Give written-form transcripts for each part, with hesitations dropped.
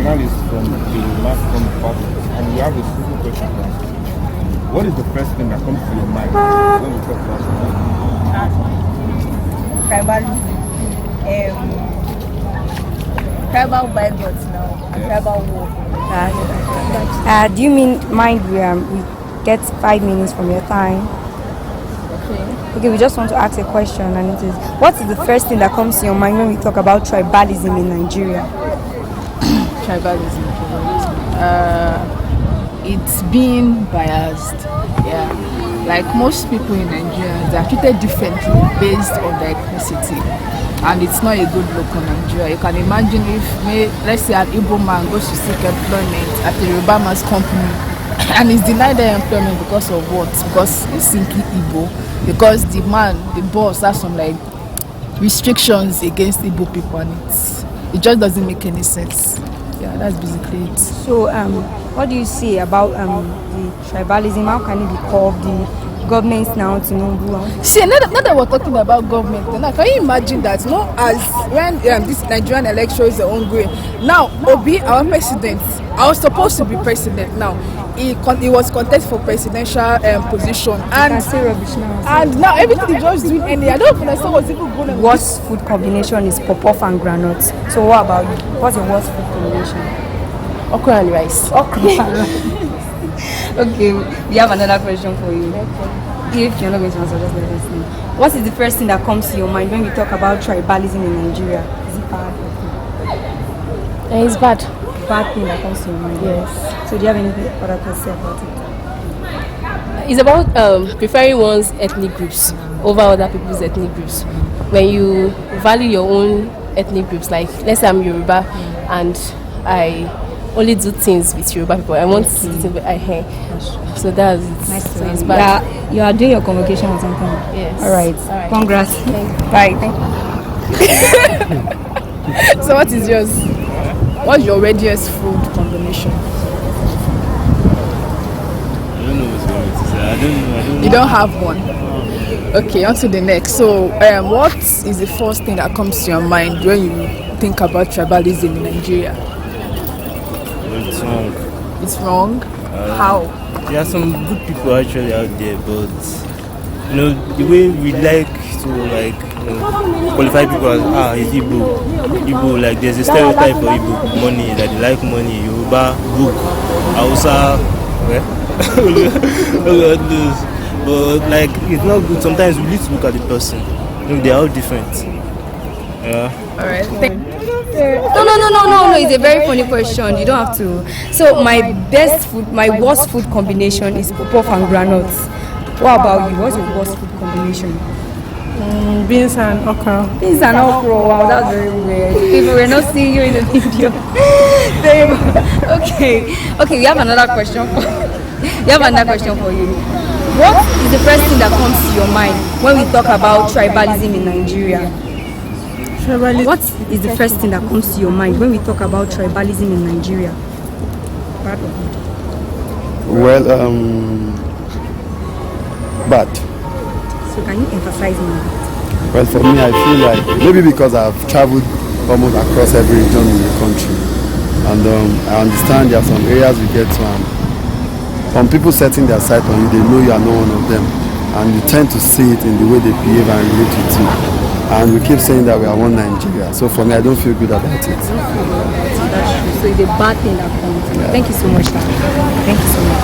journalist from the mass department, and we have a simple question to ask. What is the first thing that comes to your mind when we talk about Tribalism. Tribal bygones now. And Yes. tribal war. Do you mean mind we get 5 minutes from your time? Okay. Okay, we just want to ask a question, and it is: what is the first thing that comes to your mind when we talk about tribalism in Nigeria? Tribalism. It's being biased. Yeah. Like most people in Nigeria, they are treated differently based on their ethnicity. And it's not a good look on Nigeria. You can imagine if, let's say, an Igbo man goes to seek employment at a Yoruba man's company and is denied their employment because of what? Because he's simply Igbo. Because the boss, has some like restrictions against Igbo people, and it just doesn't make any sense. Yeah, that's basically it. So, what do you say about the tribalism? How can it be called the government now to know who? See, now that we're talking about government, now can you imagine that? As when this Nigerian elections are ongoing, now Obi, our president, I was supposed to be president now. He was contested for presidential position, and now everything is just doing anything. I don't understand what's even going on. Worst food combination is pop-off and granite. So what about you? What's your worst food combination? Okra and rice. Okay, we have another question for you. If you're not going to answer, just let us know. What is the first thing that comes to your mind when we talk about tribalism in Nigeria? Is it bad? It's bad. Bad thing that comes to your mind? Yes. So do you have anything other to say about it? It's about preferring one's ethnic groups over other people's ethnic groups. When you value your own ethnic groups, like let's say I'm Yoruba and I only do things with Yoruba people. I want to do things with so that's it. Nice to so it's you. bad. You are doing your convocation or something? Yes. All right. Congrats. Bye. Thank you. So what is yours? What's your readiest food combination? I don't know what's going to say. I don't know. You don't have one. Okay, on to the next. So, what is the first thing that comes to your mind when you think about tribalism in Nigeria? It's wrong. It's wrong. How? There are some good people actually out there, but the way we like to qualify people as it's Igbo. Igbo, like there's a stereotype for Igbo money, that they like money. Yoruba, book, Hausa, but it's not good. Sometimes we need to look at the person. They are all different. Yeah. All right. No. It's a very funny question. You don't have to. So my worst food combination is pop-off and granules. What about you? What's your worst food combination? Beans and okra. Beans and okra. Wow, that's very weird. People were not seeing you in the video. Okay. We have another question for you. What is the first thing that comes to your mind when we talk about tribalism in Nigeria? What is the first thing that comes to your mind when we talk about tribalism in Nigeria? Well, bad. So can you emphasize more? Well, for me, I feel like maybe because I've traveled almost across every region in the country, and I understand there are some areas we get to, and some people setting their sight on you, they know you are not one of them, and you tend to see it in the way they behave and relate with you. And we keep saying that we are one Nigeria. So for me, I don't feel good about it. So it's a bad thing that comes. Yeah. Thank you so much, sir. Thank you so much.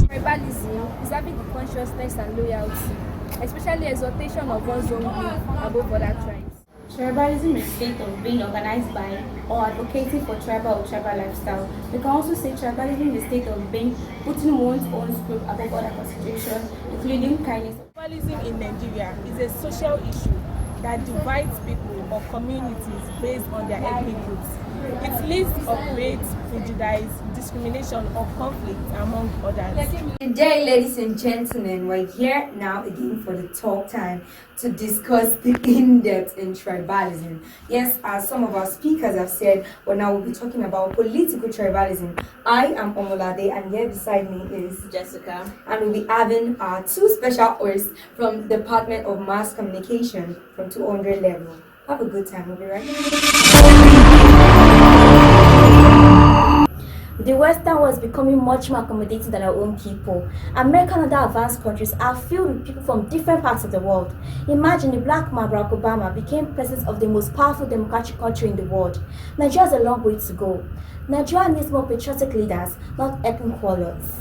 Tribalism is having the consciousness and loyalty, especially exaltation of one's own group above other tribes. Tribalism is a state of being organized by or advocating for tribal or tribal lifestyle. We can also say tribalism is a state of being putting one's own group above other considerations, including kindness. Tribalism in Nigeria is a social issue that divides people or communities based on their ethnic groups. It leads to upgrades, prejudice, discrimination, or conflict, among others. Good day, ladies and gentlemen. We're here now again for the talk time to discuss the in-depth in tribalism. Yes, as some of our speakers have said, well, now we'll be talking about political tribalism. I am Omolade, and here beside me is Jessica. And we'll be having our two special hosts from the Department of Mass Communication from 200 level. Have a good time. We'll be right back. The Western world is becoming much more accommodating than our own people. America and other advanced countries are filled with people from different parts of the world. Imagine the black man Barack Obama became president of the most powerful democratic country in the world. Nigeria has a long way to go. Nigeria needs more patriotic leaders, not ethnic warlords.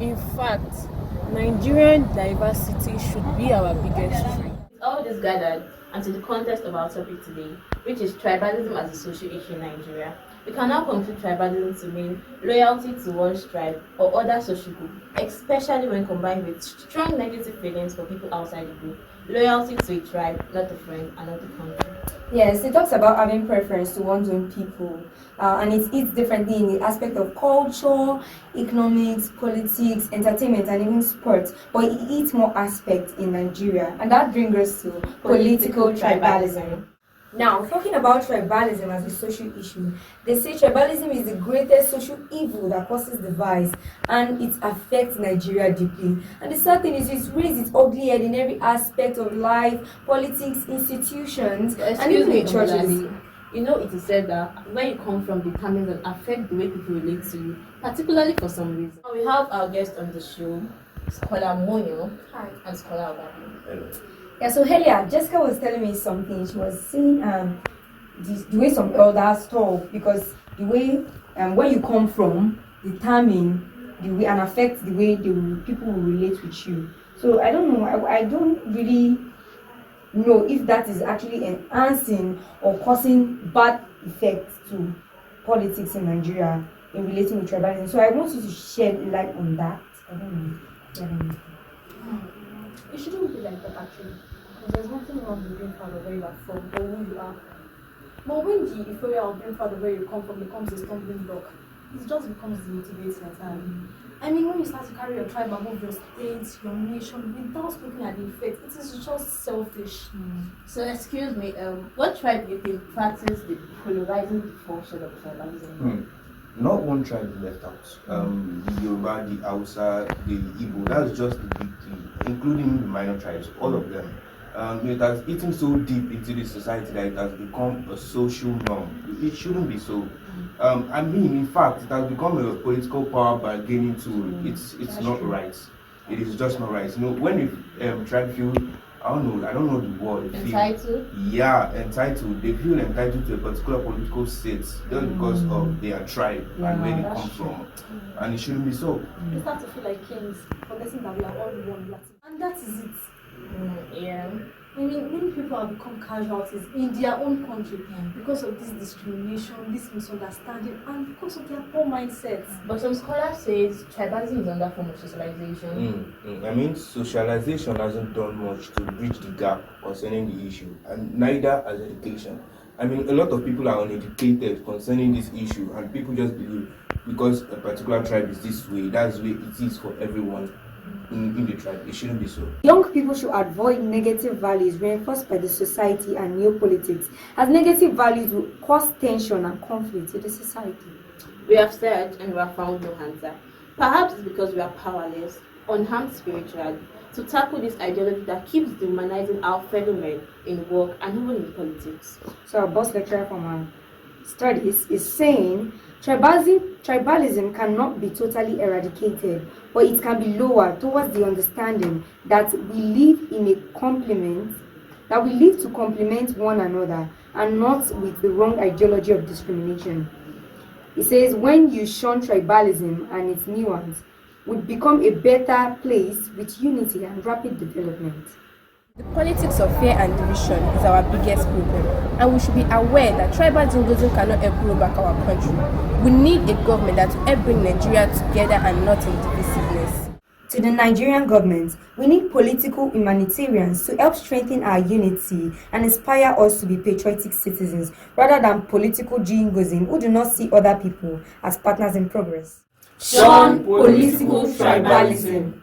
In fact, Nigerian diversity should be our biggest strength. All this gathered and to the context of our topic today, which is tribalism as a social issue in Nigeria. We can now conclude tribalism to mean loyalty to one's tribe or other social group, especially when combined with strong negative feelings for people outside the group. Loyalty to a tribe, not a friend, and not a country. Yes, it talks about having preference to one's own people, and it eats differently in the aspect of culture, economics, politics, entertainment, and even sports. But it eats more aspects in Nigeria, and that brings us to political tribalism. Now, talking about tribalism as a social issue, they say tribalism is the greatest social evil that causes divides, and it affects Nigeria deeply. And the sad thing is, it's raised its ugly head in every aspect of life, politics, institutions, and even in churches. You know, it is said that where you come from determines and affects the way people relate to you, particularly for some reason. Now we have our guest on the show, Scholar Monyo. Hi. And Scholar Obabi. Hello. Yeah, so earlier, Jessica was telling me something. She was saying the way some elders talk, because the way where you come from determine the way and affect the way people will relate with you. So I don't know. I don't really know if that is actually enhancing or causing bad effects to politics in Nigeria in relating with tribalism. So I want you to shed light on that. I don't know. It shouldn't be like that actually, because there's nothing wrong with being proud of where you are from or who you are. But when the euphoria of being proud of where you come from becomes a stumbling block, it just becomes demotivating entirely. I mean, when you start to carry your tribe above your state, your nation, without looking at the effect, it is just selfish. So excuse me, what tribe do you think practice the polarizing function of tribalism? Not one tribe is left out. The Yoruba, the Hausa, the Igbo, that's just the big three, including the minor tribes, all of them. It has eaten so deep into the society that it has become a social norm. It shouldn't be so. I mean, in fact, it has become a political power bargaining tool. It's not right. It is just not right. You know, when a tribe feel, I don't know the word. Entitled? Entitled. They feel entitled to a particular political seat just because of their tribe and where they come from. And it shouldn't be so. They start to feel like kings, forgetting that we are all one. And that is it. Yeah. I mean, many people have become casualties in their own country because of this discrimination, this misunderstanding, and because of their poor mindsets. But some scholars say tribalism is another form of socialization. I mean, socialization hasn't done much to bridge the gap concerning the issue, and neither has education. I mean, a lot of people are uneducated concerning this issue, and people just believe because a particular tribe is this way, that's the way it is for everyone in the tribe. It shouldn't be so. Young people should avoid negative values reinforced by the society and new politics, as negative values will cause tension and conflict in the society. We have searched and we have found no answer. Perhaps it's because we are powerless, unharmed spiritually, to tackle this ideology that keeps demonizing our fellow men in work and even in politics. So our boss lecturer from our studies is saying tribalism cannot be totally eradicated, but it can be lowered towards the understanding that we live to complement one another and not with the wrong ideology of discrimination. It says when you shun tribalism and its nuance, we become a better place with unity and rapid development. The politics of fear and division is our biggest problem, and we should be aware that tribal jingoism cannot help grow back our country. We need a government that will help bring Nigeria together and not in divisiveness. To the Nigerian government, we need political humanitarians to help strengthen our unity and inspire us to be patriotic citizens rather than political jingoism who do not see other people as partners in progress. Shun political tribalism.